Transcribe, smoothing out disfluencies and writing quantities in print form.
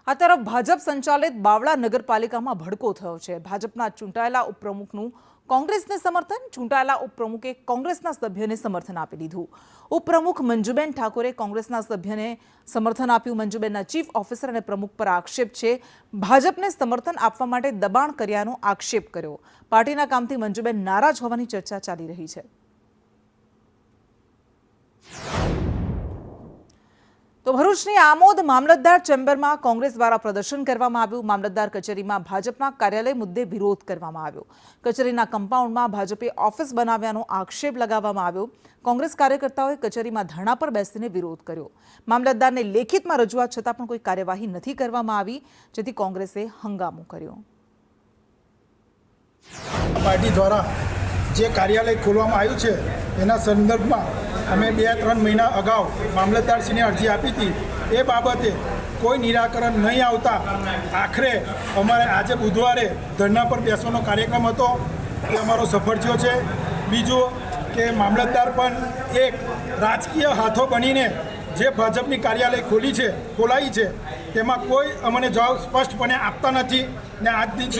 આ તરફ ભાજપ સંચાલિત બાવળા નગરપાલિકામાં ભડકો થયો છે। ભાજપના ચૂંટાયેલા ઉપપ્રમુખનું કોંગ્રેસને સમર્થન, ચૂંટાયેલા ઉપપ્રમુખે કોંગ્રેસના સભ્યને સમર્થન આપી દીધું। ઉપપ્રમુખ મંજુબેન ઠાકોરે કોંગ્રેસના સભ્યને સમર્થન આપ્યું। મંજુબેનના ચીફ ઓફિસર અને પ્રમુખ પર આક્ષેપ છે। ભાજપને સમર્થન આપવા માટે દબાણ કર્યાનો આક્ષેપ કર્યો। પાર્ટીના કામથી મંજુબેન નારાજ હોવાની ચર્ચા ચાલી રહી છે। તો ભરૂચની આમોદ મામલતદાર ચેમ્બરમાં કોંગ્રેસ દ્વારા પ્રદર્શન કરવામાં આવ્યું। મામલતદાર કચેરીમાં ભાજપના કાર્યાલય મુદ્દે વિરોધ કરવામાં આવ્યો। કચેરીના કમ્પાઉન્ડમાં ભાજપે ઓફિસ બનાવ્યાનો આક્ષેપ લગાવવામાં આવ્યો। કોંગ્રેસ કાર્યકર્તાઓએ કચેરીમાં ધરણા પર બેસીને વિરોધ કર્યો। મામલતદારને લેખિતમાં રજૂઆત છતાં પણ કોઈ કાર્યવાહી નથી કરવામાં આવી, જેથી કોંગ્રેસે હંગામો કર્યો। પાર્ટી દ્વારા જે કાર્યાલય ખોલવામાં આવ્યું છે એના સંદર્ભમાં અમે 2-3 મહિના અગાઉ મામલતદારશ્રીને અરજી આપી હતી। એ બાબતે કોઈ નિરાકરણ નહીં આવતા આખરે અમારે આજે બુધવારે ધરણા પર બેસવાનો કાર્યક્રમ હતો, એ અમારો સફળ થયો છે। બીજું કે મામલતદાર પણ એક રાજકીય હાથો બનીને જે ભાજપની કાર્યાલય ખોલાઈ છે તેમાં કોઈ અમને જવાબ સ્પષ્ટપણે આપતા નથી ને આજ દિન સુધી